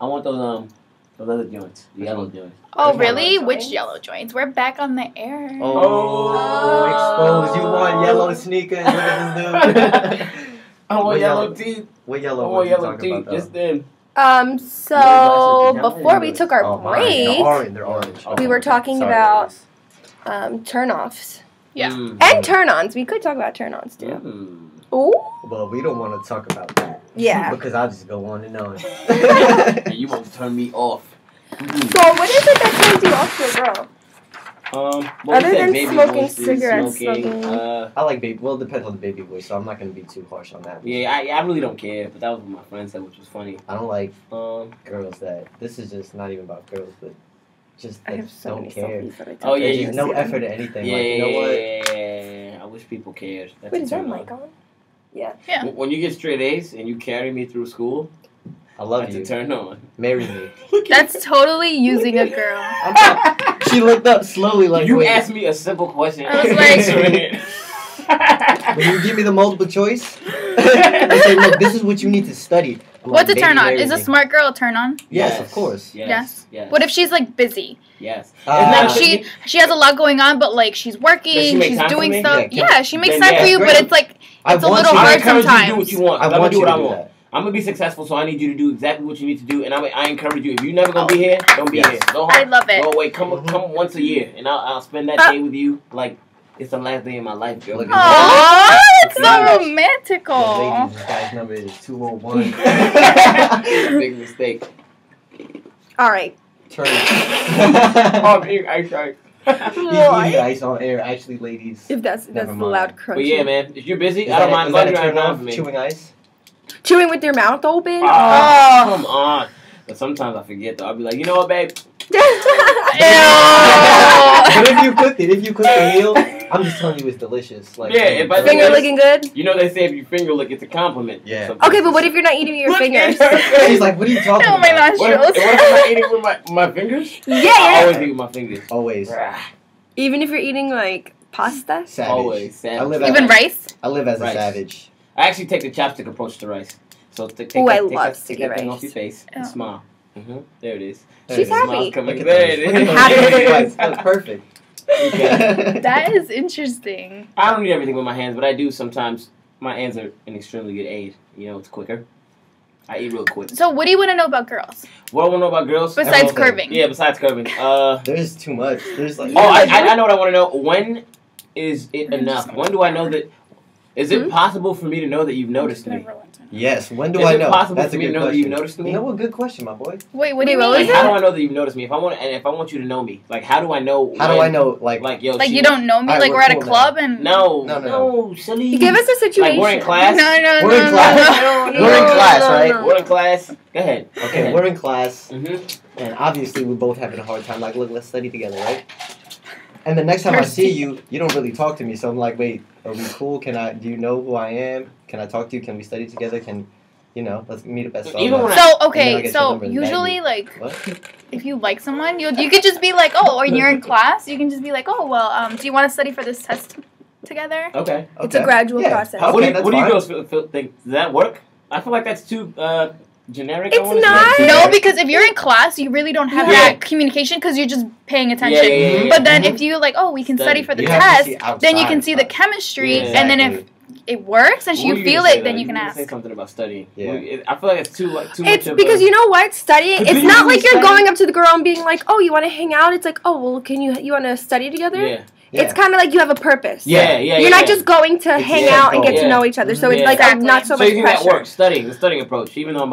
I want those other joints, the yellow joints. Oh, really? Which yellow joints? We're back on the air. Oh, exposed. You want yellow sneakers? Look at this dude. I want yellow teeth. What yellow? I want yellow teeth. Just them. So before we took our break, they're orange. we were talking about turn-offs. Yeah. And turn-ons. We could talk about turn-ons too. Ooh. Well, we don't want to talk about that. Yeah. Because I'll just go on and on. And you won't turn me off. So what is it that turns you off to a girl? Other than smoking cigarettes, I like baby. Well, it depends on the baby voice, so I'm not gonna be too harsh on that. Yeah, I really don't care. But that was what my friend said, which was funny. I don't like girls that. This is just not even about girls, but just that don't care. Oh yeah, there's no effort at anything. Yeah, like, you know what? Yeah. I wish people cared. That's Wait, is that mic on? Yeah. When you get straight A's and you carry me through school, I love that's you. a turn on. Marry me. That's totally using a girl. She looked up slowly like, you asked me a simple question. I was like, when you give me the multiple choice, I say, look, this is what you need to study. What's a turn on? Is a smart girl a turn on? Yes, of course. Yes. What if she's like busy? Yes. Like she has a lot going on, but like she's working, she's doing stuff. Yeah, she makes time for you, but it's like it's a little hard sometimes. I encourage you to do what you want. I want do you what to I do want. that. I'm gonna be successful, so I need you to do exactly what you need to do, and I encourage you. If you're never gonna be here, don't be here. Go home. I love it. Go away. Come once a year, and I'll spend that day with you like it's the last day of my life, girl. Aww, it's so romantical. Ladies, this guy's number is 201. Big mistake. All right. Turn. I'm eating ice. He's eating ice on air. Actually, ladies. If that's the loud crunch. But yeah, man, if you're busy, Is I don't that mind a turn on on for me. chewing ice? Chewing with your mouth open? Come on. But sometimes I forget though. I'll be like, you know what, babe? But if you cook the meal, I'm just telling you it's delicious. Like, yeah, if I finger licking good? You know they say if you finger lick, it's a compliment. Yeah. Okay, but what if you're not eating with your fingers? She's like, what are you talking about? What if I'm not eating with my fingers? Yeah. I always eat with my fingers. Always. Even if you're eating like pasta? Savage. Always. Savage. Even rice? I live as a savage. I actually take the chopstick approach to rice. So take that thing off your face and smile. There it is. She's happy. There it is. That's perfect. That is interesting. I don't need everything with my hands, but I do sometimes. My hands are an extremely good aid. You know, it's quicker. I eat real quick. So what do you want to know about girls? What I want to know about girls? Besides curving. Yeah, besides curving. There's too much. There's like. Oh, I know what I want to know. When is it enough? When do I know that? Is it possible for me to know that you've noticed me? Yes. When do I know? Is it possible That's for a me to good know that question. you've noticed me? You know what? Good question, my boy. Wait, what do you mean? Like, how do I know that you've noticed me? If I want you to know me, like, how do I know? How do I know? Like yo, like you don't know me? Like we're at a club and no, silly. Give us a situation. Like we're in class. No. We're in class. We're in class, right? We're in class. Go ahead. Okay, we're in class, Mm-hmm. and obviously we're both having a hard time. Like, look, let's study together, right? And the next time I see you, you don't really talk to me. So I'm like, wait, are we cool? Do you know who I am? Can I talk to you? Can we study together? Let's meet up at Starbucks. So usually, like, if you like someone, you could just be like, oh, or you're in class, you can just be like, oh, well, do you want to study for this test together? Okay. It's a gradual process. What do you girls think? Does that work? I feel like that's too generic. It's not. No, because if you're in class, you really don't have that communication because you're just paying attention. Yeah. But then if you like, oh, we can study for the test, then you can see the chemistry, and then if it works and you feel it, then you can ask. Say something about studying. Yeah. I feel like it's too much. It's because you know what, studying. It's not like you're going up to the girl and being like, "Oh, you want to hang out?" It's like, "Oh, well, you want to study together?" Yeah. It's kind of like you have a purpose. Yeah. You're not just going to hang out and get to know each other. So it's like not so much pressure. So you think that works?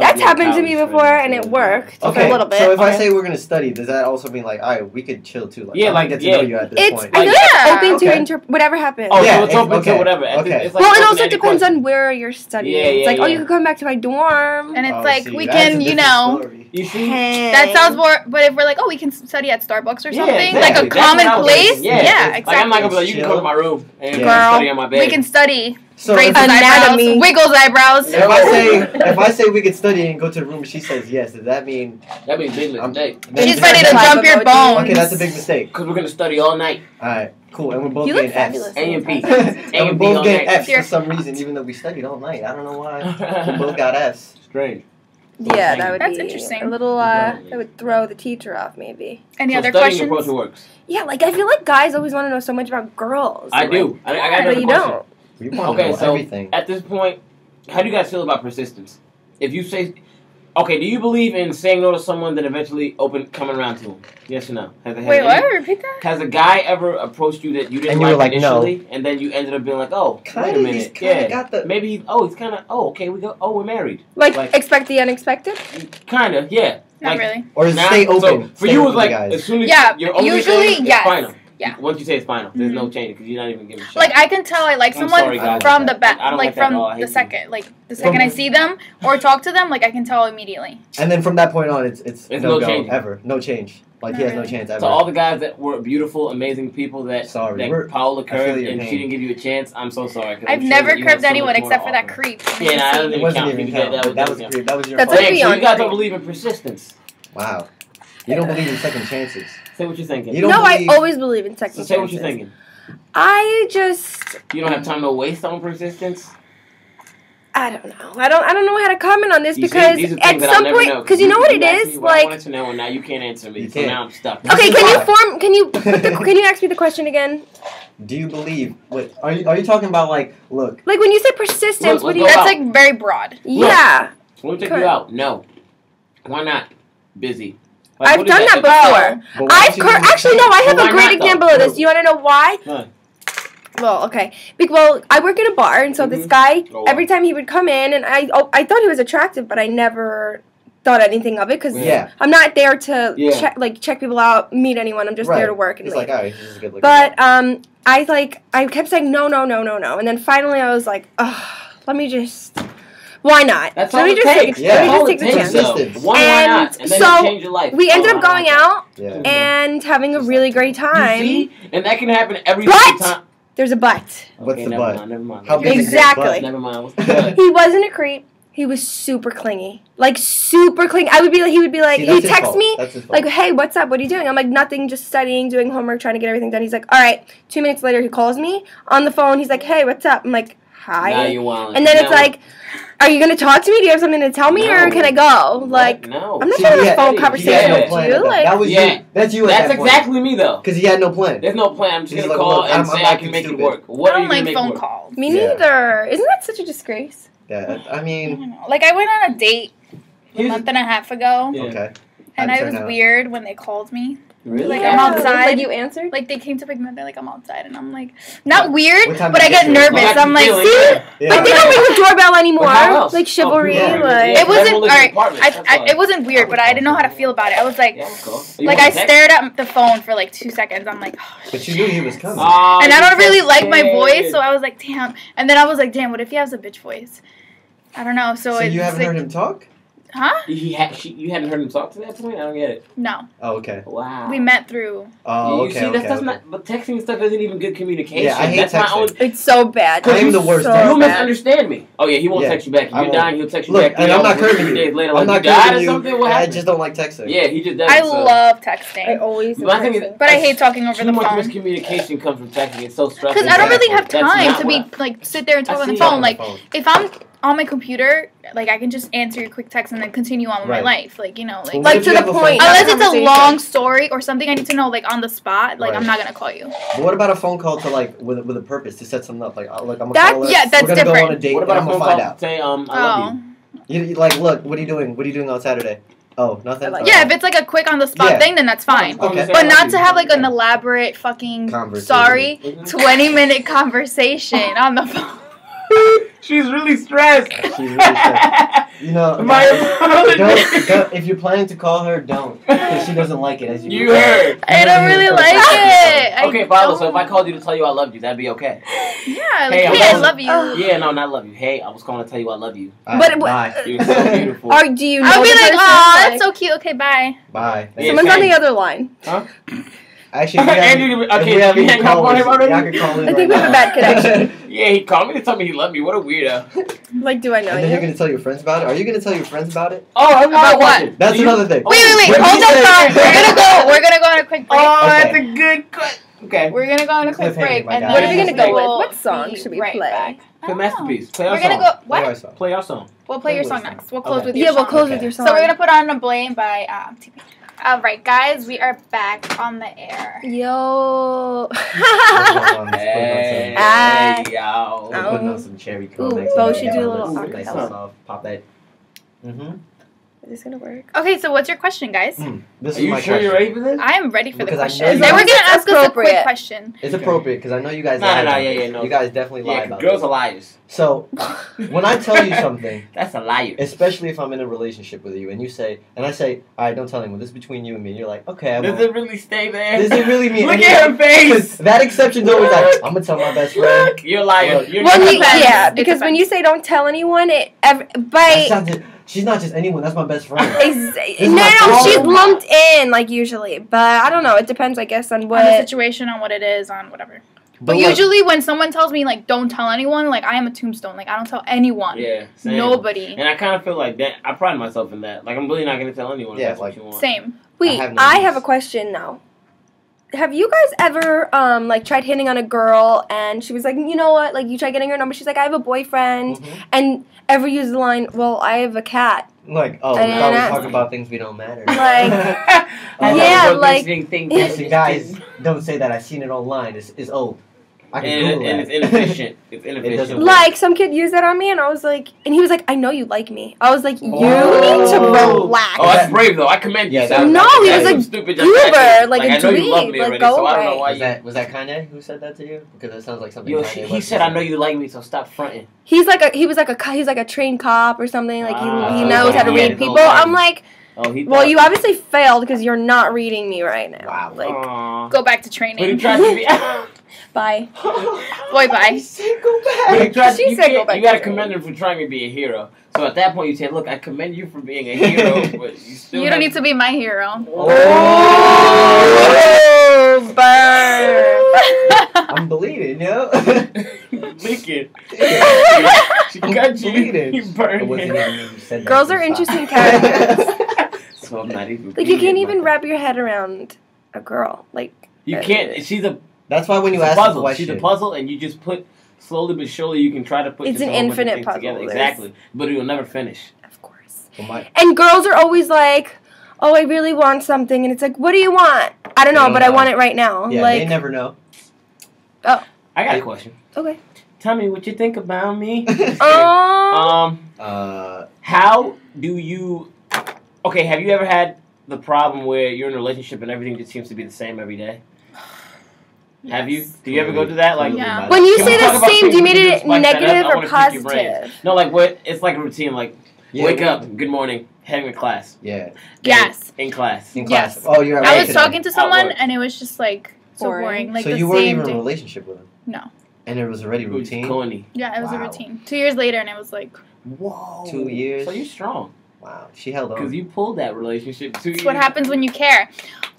that's happened to me before and it worked for a little bit. So if I say we're gonna study, does that also mean like, all right, we could chill too? Like, I get to know you at this point. It's open to whatever happens. Oh, so it's open to whatever. Okay. Well, it also depends on where you're studying. It's like, oh, you can come back to my dorm, and it's like we can, You see? That sounds more. But if we're like, oh, we can study at Starbucks or something, like a common place. Yeah, exactly. I'm not gonna be like, you can come to my room and study on my bed. We can study. So anatomy. Eyebrows, wiggles eyebrows. If I say we could study and go to the room, she says yes. Does that mean? That means big mistake. She's ready to jump your bones. Okay, that's a big mistake. Because we're gonna study all night. All right, cool, and we're both getting F's. A and B. And we're both getting F's for some reason, even though we studied all night. I don't know why. We both got F's. Strange. Yeah, that would That's be interesting. a little. That would throw the teacher off, maybe. Any So other studying questions? approach works. Yeah, like I feel like guys always want to know so much about girls. I Like, do. I got but another you question. don't. You want to Okay, know so everything. at this point, how do you guys feel about persistence? If you say, okay, do you believe in saying no to someone, then eventually coming around to them? Yes or no? Wait, what? Repeat that? Has a guy ever approached you that you didn't And you were like, no. initially, and then you ended up being like, oh, wait a Kinda, minute, he's kinda got the- maybe, he's kind of, okay, we're married. Like, Like- expect the unexpected. Kind of, yeah. Not Like, really. Or now- stay open. So for Stay you, open it's like, to guys. as soon as Yeah, you're only usually, saying yes. it's final. Yeah. Once you say it's final, there's no Mhm. change because you're not even giving a shit. Like I can tell I like I'm someone sorry, guys. from the I don't like like that at all. I from hate the you. second, like the second I see them or talk to them, like I can tell immediately. And then from that point on, it's It's no no go change. ever. No change. Like he Not has no really. chance ever. to all the guys that were beautiful, amazing people that Paola I feel curved your and pain. she didn't give you a chance, I'm so sorry. 'cause I've I'm sure never that you had curved so anyone much more except to for that offer. creep. Yeah, nah, that it doesn't wasn't count. even You count. did- That was creep. That was your That's fault. like Okay, so beyond you guys don't creep. believe in persistence. Wow. You don't believe in second chances. Say what you're thinking. You don't No, believe- I always believe in second So say what chances. you're thinking. I just, You don't have time to waste on persistence. I don't know. I don't know how to comment on this You see, because these are at things that I'll some never point, know, because you know what it asked is, me what I like. wanted to know, and now you can't answer me. You So can't. now I'm stuck. This Okay, is can you why. can you ask me the question again? Do you believe? What are you talking about? Like, look. Like when you say persistence, Look, what do let's you? go That's out. like very broad. Yeah, Let me take Correct. you out. No. Why not? Busy. Like, I've what is done that that? before. But why I've don't you actually no, I have Well, a why great not, though? example of this. Do you want to know why? Huh. Well, okay. Well, I work in a bar, and so this Mhm. guy, Oh, wow. every time he would come in, and I thought he was attractive, but I never thought anything of it because Yeah. I'm not there to Yeah. check people out, meet anyone. I'm just there to work and He's leave. like, alright, he's a good looking. But I kept saying no, and then finally I was like, ugh, let me just. Why not? That's let all me it just takes. take it. Yeah. Let me That's just all take it the takes, chance. though. Persistence. One, why And not? And then so, you change your life. We ended Oh, up I going like that. out Yeah. and having a really great time. You see? And that can happen every But- single time. There's a but. What's Okay, the never but? mind, never mind. How big is your Exactly. butt? Never mind. What's the but? He wasn't a creep. He was super clingy. Like super clingy. He would be like, See, he'd that's his text fault. me That's his fault. like, hey, what's up? What are you doing? I'm like, nothing, just studying, doing homework, trying to get everything done. He's like, all right. 2 minutes later, he calls me on the phone. He's like, hey, what's up? I'm like, hi. Now you're wilding. And then Now it's like, are you gonna talk to me? Do you have something to tell me, No. or can I go? Like, no. I'm not See, trying to he have a had- phone he conversation had no with plan you. at that. Like, That was Yeah. you. That's you at That's that point. exactly me, though. Because he had no plan. There's no plan. I'm just He's gonna like, call look, and I'm say I acting can make it stupid. work. What I are don't you gonna like make phone work? calls. me Yeah. neither. Isn't that such a disgrace? Yeah, I I mean, don't know. Like I went on a date a Here's- month and a half ago, Yeah. okay. and How'd it I was turn out? weird when they called me. Really? Like, I'm outside. Like you answered. Like they came to pick me up, they're like, I'm outside, and I'm like, not weird, What time but did I you get get there? nervous. Well, I'm like, feeling, see, yeah. Yeah. But they don't ring the doorbell anymore. Well, how else? Like chivalry. yeah. Like Yeah. it wasn't Everyone lives in alright. apartments, that's why. It wasn't weird, but I didn't know how to feel about it. I was like, Yeah, that's cool. like I stared at the phone for like 2 seconds. I'm like, oh, But you knew he was coming. Oh, and I you're don't really so like my scared. voice, so I was like, damn. And then I was like, damn, what if he has a bitch voice? I don't know. So, So it's you haven't like, heard him talk? Huh? You hadn't heard him talk to that point? I don't get it. No, Oh, okay. Wow. we met through. Oh, You okay. see, okay, that's okay. not. But texting and stuff isn't even good communication. Yeah, I hate that's my texting. own. it's so bad. I am the worst So texter. You'll bad. misunderstand me. Oh yeah, he won't Yeah, text you back. If I you're won't. dying, he'll text you Look, back. and I'm not curbing 3 days later, I'm like, not you died or curbing something. you. What I happened? just don't like texting. Yeah, he just does. I so. love texting, always. But I think but I hate talking over too the much phone. miscommunication comes from texting. It's so stressful. Because I don't really have That's time not to be what like sit there and talk I on the see phone. on Like if I'm on my computer, like I can just answer your quick text and then continue on with my Right. life. Like, you know, Well, like what if to you the have a point. phone- unless it's a Conversation. long story or something I need to know like on the spot, like Right. I'm not gonna call you. But what about a phone call to like with a purpose to set something up? Like, look, I'm gonna That- call her. yeah, that's We're gonna go on a different. date. What about and a I'm phone gonna find call? out. Say, I love you. You like, look, what are you doing? What are you doing on Saturday? Oh, nothing. Like- Yeah, if it's like a quick on the spot Yeah. thing, then that's fine. Okay. But not to have like an elaborate fucking Conversation. sorry Mhm. 20-minute conversation on the phone. She's really stressed. She's really stressed. You know, My don't, if you're planning to call her, don't, because she doesn't like it. As you You heard. I don't really like it. Okay, Paolo, so if I called you to tell you I loved you, that'd be okay. Yeah, like, Hey, hey, I I'm- love you. Yeah, no, not love you. Hey, I was calling to tell you I love you. But- bye. You're so beautiful. Or do you know I'll be the like, person? oh, Like, that's so cute. Okay, bye. Bye. Yeah, Someone's on same. the other line. Actually, if we have, Andrew, if okay, we have you any hang up on him callers, already? y'all can call in I think right we have a now. bad connection. Yeah, he called me to tell me he loved me. What a weirdo. Like, do I know And then you're you? gonna tell your friends about it? Are you gonna tell your friends about it? Oh, that's About another what? question. That's So you- another thing. Wait, When hold he up, said- guys. We're gonna go on a quick break. Oh, Okay. that's a good question. Okay. We're gonna go on a quick Cliffhanger, break, my and guy. then What are we gonna go with? we'll What song be should we right play? back. Play Masterpiece. Play our We're gonna song. go. Play our What? song. Play our song. We'll play your Play song what next. We'll close Okay. with your Yeah, we'll song. close Okay. with your song. So we're gonna put on a Blame by TP. All right, guys, we are back on the air. Yo. Hey, Ah. yo. We're putting on some cherry coke. Ooh, next Bo to should it. do a little Nice acapella. and soft. Pop that. Is this gonna work? Okay, so what's your question, guys? This Are is you my sure question. you're ready for this? I am ready for the Because I question. know They you were guys- gonna ask us a quick appropriate. question. It's appropriate because I know you guys Nah, lie nah, about yeah, this. yeah, no. You guys definitely lie Yeah, about girls this. are liars. So, when I tell you something, That's a liar. especially if I'm in a relationship with you, and you say, and I say, all right, don't tell anyone. This is between you and me. And you're like, okay, I Does won't. it really stay there? Does it really mean? Look and at her face. 'cause that exception's always like, I'm gonna tell my best friend. Look, you're a liar. You're Well, not you- lying. yeah, It because when depends. you say don't tell anyone, That's by not just, she's not just anyone. That's my best friend. no, my no, she's phone. lumped in like usually, but I don't know. It depends, I guess, on On the what. situation, on what it is, on whatever. But like, usually when someone tells me, like, don't tell anyone, like, I am a tombstone. Like, I don't tell anyone. Yeah, same. Nobody. And I kind of feel like that. I pride myself in that. Like, I'm really not going to tell anyone if Yeah, that's like- what you want. Same. Wait, I have no I use. have a question now. Have you guys ever like tried hitting on a girl and she was like, you know what? Like you tried getting her number. She's like, I have a boyfriend, Mhm. and ever use the line, well, I have a cat. Like, oh, I we didn't thought we ask. talk about things we don't matter. Like, I yeah, love like- mentioning things Listen, that guys, don't say that. I seen it online. It's old. I can and, Google and that. it's inefficient. It's inefficient. doesn't- like some kid used that on me, and I was like, and he was like, I know you like me. I was like, you Oh. need to relax. Oh, that's brave though. I commend you. Yeah, Sam. that- No, he That's was some a stupid goober, justification. like a I know you love dweeb, me like, already, go so I don't know away. why Was you. that Kanye who said that to you? Because it sounds like something. Yo, Kanye he West said, would "I know say. you like me, so stop fronting." He's like a trained cop or something. Like he Ah, knows how to yeah, read his people. whole I'm thing. like, Oh, he. well, thought- you obviously failed because you're not reading me right now. Wow. Like, Aw. Go back to But he training. tried to be. bye. Boy, bye. He said go But he back. tried, She you said can't- go back you gotta to commend him for trying to be a hero. So at that point, you say, "Look, I commend you for being a hero, but you still." You don't need to be my hero. Oh, burn. I'm bleeding, yo. Lick it. She I'm got you. bleeding. You burned It wasn't it. even me who said that. Girls so are stop. interesting characters. So I'm not even. Like you can't bleeding, even but- wrap your head around a girl. Like You can't. She's a That's why when you It's a ask the puzzle. question, She's a puzzle, and you just put slowly but surely. You can try to put. It's just an a whole bunch of infinite things puzzle. together. There's- Exactly, but you'll never finish. of course. well, my- And girls are always like, "Oh, I really want something," and it's like, "What do you want?" I don't They know, don't but I know. want it right now. yeah, like, they never know. I got a question. okay. Tell me what you think about me. Um, How do you? Okay, have you ever had the problem where you're in a relationship and everything just seems to be the same every day? Have you? Do you ever go through that? Like, Yeah. when you Can we say talk the about same, things do you we mean can do to it spice that up? negative I or wanna pick your brain. positive? No, like what? It's like a routine. Like Yeah, wake up, good morning, heading to class. Yeah. Yes. In class. In Yes. class. Oh, you're. at I work was today. talking to someone work. and it was just like so Boring. boring. Like So the you weren't same even in day. a relationship with him, No. and it was already It was routine. corny. Yeah, it was a Wow. routine. 2 years later and it was like Whoa. 2 years. So you're strong. Wow, she held Because on. you pulled that relationship 2 years. it's what happens when you care.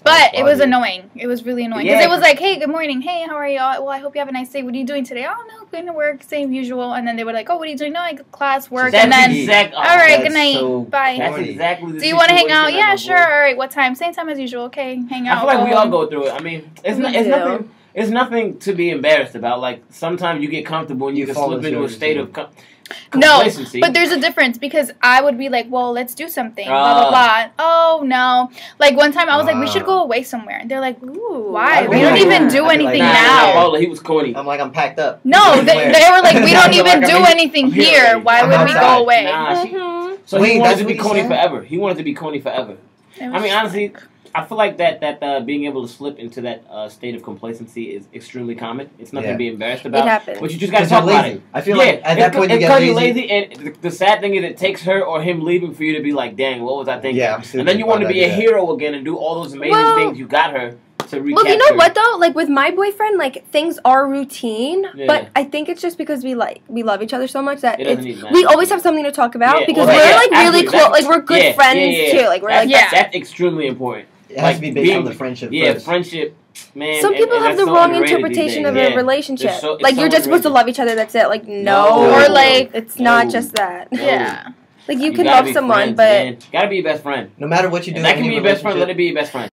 But it was bugging. annoying. It was really annoying. Because Yeah, it was like, hey, good morning. Hey, how are you? Well, I hope you have a nice day. What are you doing today? Oh, no, going to work, same usual. And then they were like, oh, what are you doing? No, I got class, work. That's And then, exact- all right, that's good night. so Bye. That's corny. exactly the Do you want to hang out? situation Yeah, I'm sure. avoiding. All right, what time? Same time as usual. Okay, hang out. I feel like we go all on. go through it. I mean, it's, We not, it's do. nothing. It's nothing to be embarrassed about. Like sometimes you get comfortable and you You can fall slip into into a a state of routine. No, complacency. but there's a difference because I would be like, well, let's do something, blah, blah, blah. Oh, no. Like, one time I was like, we should go away somewhere. And they're like, ooh, why? I'd We be don't like, even yeah. do I'd be anything like, now. Paula, he was corny. I'm like, I'm packed up. No, they were like, we don't I feel even like do I'm anything here here. already. Why I'm would we outside. go away? Nah, she, Mhm. so Wait, he wanted that's to be what he corny said? forever. He wanted to be corny forever. It was I mean, just honestly, like- I feel like that being able to slip into that state of complacency is extremely common. It's nothing Yeah. to be embarrassed about. It happens. But you just got to 'Cause you're talk about lazy. it. I feel Yeah, like at that point you it's get 'cause lazy. you're lazy, and the sad thing is it takes her or him leaving for you to be like, dang, what was I thinking? Yeah, I'm stupid. And then you want to Why'd I be do a that? hero again and do all those amazing Well- things you got her to recapture. Well, you know what though? Like with my boyfriend, like things are routine, Yeah. but I think it's just because we love each other so much that It doesn't it's, need that. we always have something to talk about Yeah, because well, we're yeah, like really absolutely. close. That's- Like we're good yeah, friends yeah. too. Like we're That's, like Yeah. that's extremely important. It has to be based being- on the friendship Yeah, first. friendship, man. some people and have that's the so wrong underrated these interpretation days. of Yeah. a relationship. It's so- it's Like so you're just supposed to underrated. love each other. That's it. Like no, No. Or, like- it's not No. just that. No. Yeah. Like you You can gotta love be someone, friends, but man. Gotta be your best friend. No matter what you do, And that in can be any your best friend. Let relationship, it be your best friend.